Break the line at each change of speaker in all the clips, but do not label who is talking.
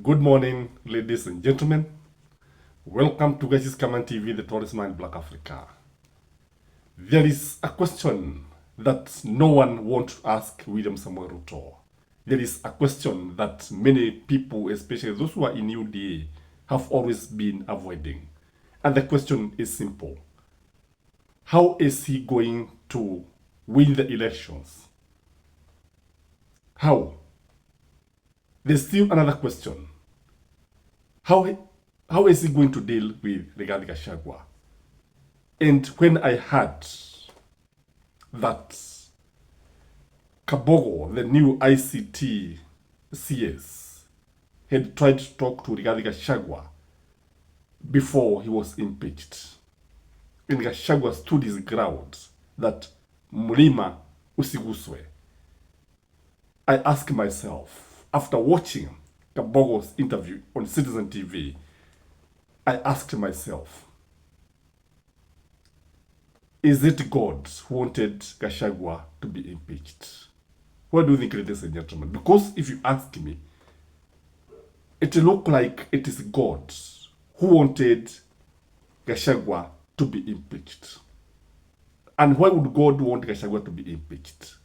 Good morning, ladies and gentlemen. Welcome to Gachagua TV, the tallest man in Black Africa. There is a question that no one wants to ask William Samuel Ruto. There is a question that many people, especially those who are in UDA, have always been avoiding. And the question is simple. How is he going to win the elections? How? There's still another question. How is he going to deal with Gachagua? And when I heard that Kabogo, the new ICT CS, had tried to talk to Gachagua before he was impeached, and Gachagua stood his ground that Mlima usiguswe, I asked myself, after watching Kabogo's interview on Citizen TV, I asked myself, is it God who wanted Gachagua to be impeached? What do you think, ladies and gentlemen? Because if you ask me, it looked like it is God who wanted Gachagua to be impeached. And why would God want Gachagua to be impeached?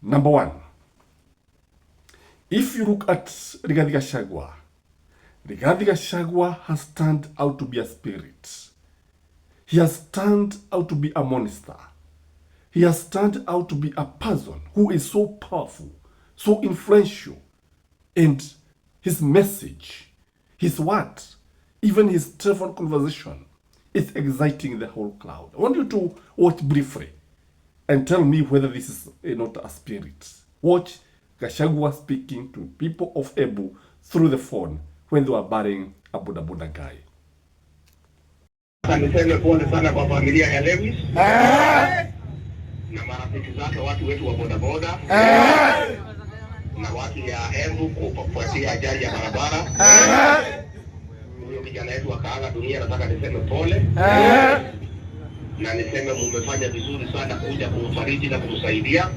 Number one, if you look at Gachagua has turned out to be a spirit. He has turned out to be a monster. He has turned out to be a person who is so powerful, so influential, and his message, his word, even his telephone conversation is exciting the whole crowd. I want you to watch briefly and tell me whether this is not a spirit. Watch Gachagua speaking to people of Ebu through the phone when they were burying a Buddha Buddha guy.
Niseme pole sana kwa familia ya Lewis na marafiki zake, watu wetu wa bodaboda na watu ya Embu kufuatia ajali ya barabara. Huyo kijana wetu akaaga dunia. Nataka niseme pole na niseme mmefanya vizuri sana kuja kumfariji na kumsaidia.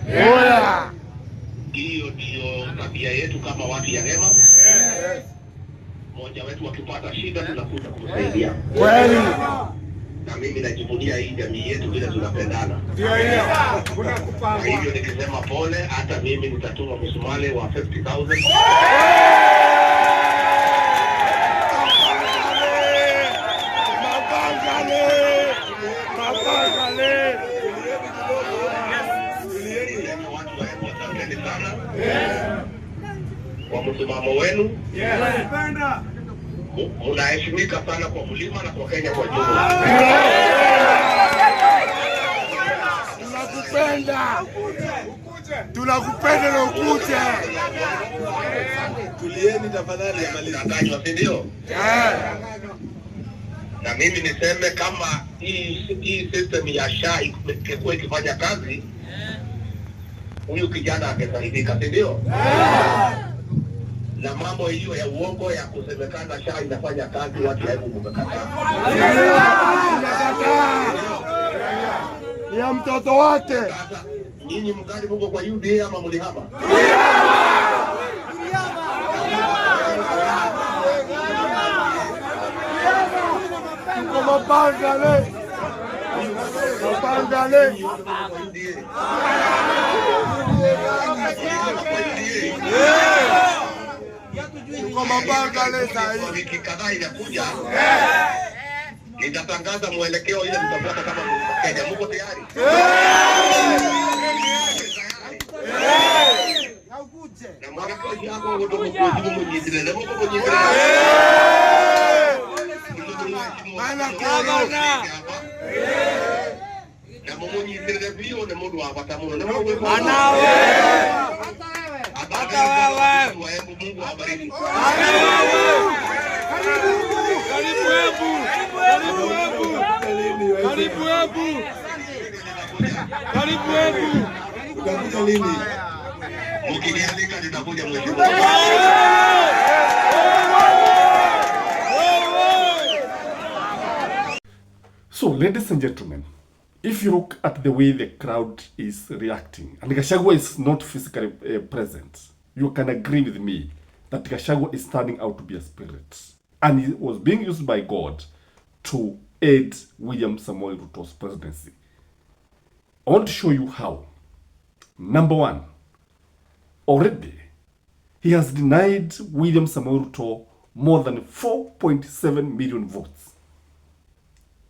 Hiyo ndio tabia yetu kama watu ya Rema. Mmoja wetu akipata shida tunakuja kumsaidia. Kweli. Na mimi najivunia hii jamii yetu vile tunapendana. Kwa hivyo nikisema pole, hata mimi nitatuma msumale wa 50,000. Kwa msimamo wenu. Mnaheshimika sana kwa Mlima na kwa Kenya kwa jumla.
Tunakupenda na ukuje.
Tulieni tafadhali ya malizatajwa, si ndio? Na mimi niseme kama hii system ya SHA ikikuwa ikifanya kazi, huyu kijana angesaidika, si ndio? Na mambo hiyo ya uongo ya kusemekana SHA inafanya kazi, watu ya Mungu mmekataa.
Ya mtoto wake.
Sasa nyinyi mkali Mungu kwa UDA ama mlihama?
Tuko mapangale. Mapangale. Tuko mapangale sasa.
Wiki kadhaa inakuja. Nitatangaza mwelekeo ile mtapata kama Kenya. Mko tayari? Na mwelekeo yako ndio mkuu mjidile. Ndio mko mjidile.
Ana kaona.
Na mmoja mjidile bio na mmoja hapata mmoja.
Anawe.
Hata wewe. Mungu awabariki.
Karibu Ebu.
Utakuja lini? Ukinialika nitakuja mwezi huu.
So, ladies and gentlemen, if you look at the way the crowd is reacting, and Gachagua is not physically present, you can agree with me that Gachagua is turning out to be a spirit. And he was being used by God to aid William Samoei Ruto's presidency. I want to show you how. Number one, already he has denied William Samoei Ruto more than 4.7 million votes.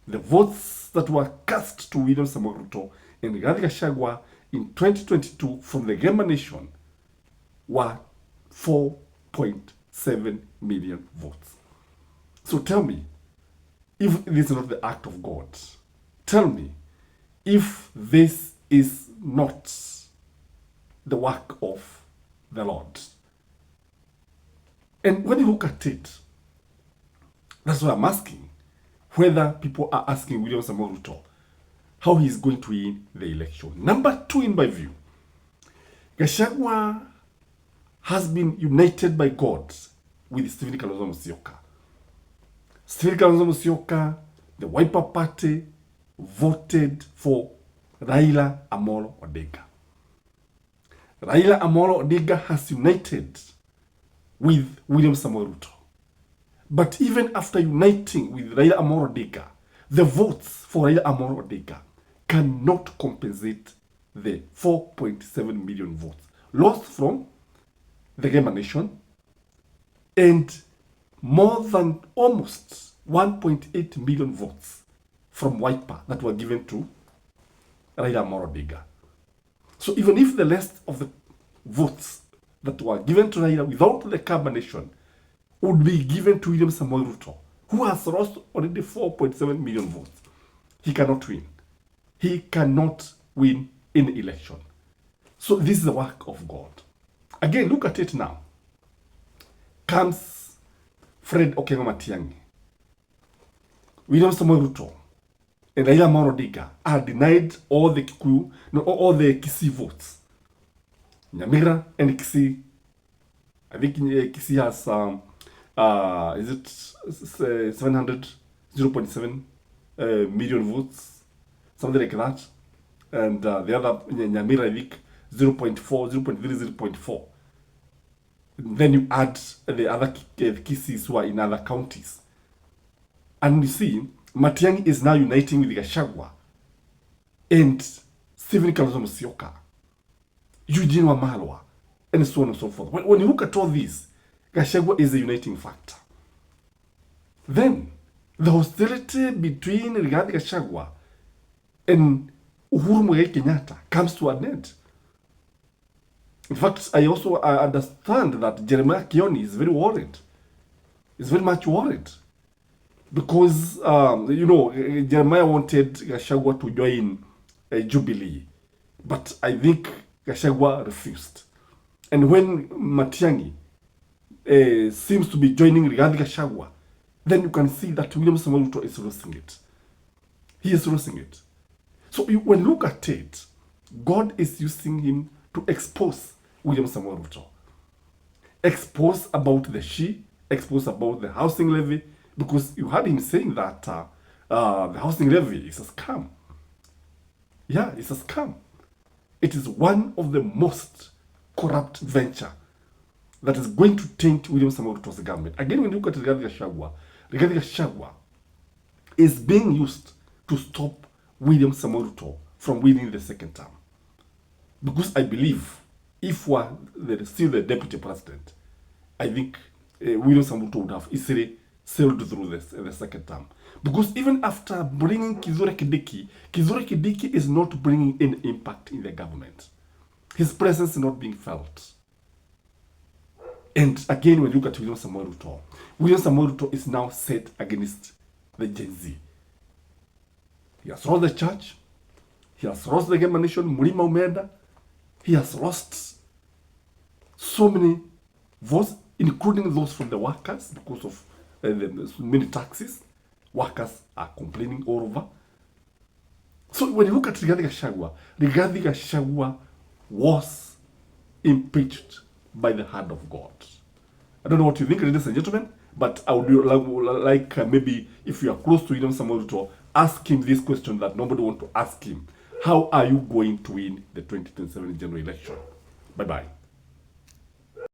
The votes that were cast to William Samoei Ruto and Rigathi Gachagua in 2022 from the Gemma Nation were 4.7 million votes. So tell me, if this is not the act of God, tell me if this is not the work of the Lord. And when you look at it, that's why I'm asking whether people are asking William Samoei Ruto how he's going to win the election. Number two, in my view, Gachagua has been united by God with Stephen Kalonzo Musyoka. Stephen Kalonzo Musyoka, the Wiper Party, voted for Raila Amolo Odinga. Raila Amolo Odinga has united with William Samoei Ruto. But even after uniting with Raila Amolo Odinga, the votes for Raila Amolo Odinga cannot compensate the 4.7 million votes lost from the Gemma Nation and more than almost 1.8 million votes from Wiper that were given to Raila Amolo Odinga. So even if the rest of the votes that were given to Raila without the Gemma Nation would be given to William Samoei Ruto, who has lost already 4.7 million votes, he cannot win. He cannot win any election. So this is the work of God. Again, look at it now. Comes Fred Okengo Matiang'i. William Samoei Ruto and Raila Amolo Odinga are denied all the Kikuyu, no, all the Kisii votes. Nyamira and Kisii, I think Kisii has is it 0.7 million votes, something like that, and the other Nyamira, I think 0.4, 0.3, 0.4. Then you add the other Kisiis who are in other counties, and you see Matiang'i is now uniting with Gachagua and Stephen Kalonzo Musyoka, Eugene Wamalwa, and so on and so forth. When you look at all this, Gachagua is a uniting factor. Then the hostility between Rigathi Gachagua and Uhuru Muigai Kenyatta comes to an end. In fact, I also understand that Jeremiah Kioni is very worried. He's very much worried. Because, Jeremiah wanted Gachagua to join Jubilee. But I think Gachagua refused. And when Matiang'i seems to be joining Rigathi Gachagua, then you can see that William Samoei Ruto is losing it. He is losing it. So when you look at it, God is using him to expose William Samoei Ruto. Expose about the She, expose about the housing levy, because you heard him saying that the housing levy is a scam. Yeah, it's a scam. It is one of the most corrupt venture that is going to taint William Samoei Ruto's government. Again, when you look at Rigathi Gachagua is being used to stop William Samoei Ruto from winning the second term. Because I believe if we're still the deputy president, I think William Samoei Ruto would have easily sailed through the second term. Because even after bringing Kithure Kindiki is not bringing any impact in the government. His presence is not being felt. And again, when you look at William Samoei Ruto is now set against the Gen Z. He has lost the church. He has lost the Gemma Nation, Mlima Umeenda. He has lost so many votes, including those from the workers, because of the many taxes. Workers are complaining all over. So when you look at Rigathi Gachagua was impeached by the hand of God. I don't know what you think, ladies and gentlemen, but I would like maybe if you are close to William Samoei Ruto, ask him this question that nobody wants to ask him. How are you going to win the 2027 general election? Bye-bye.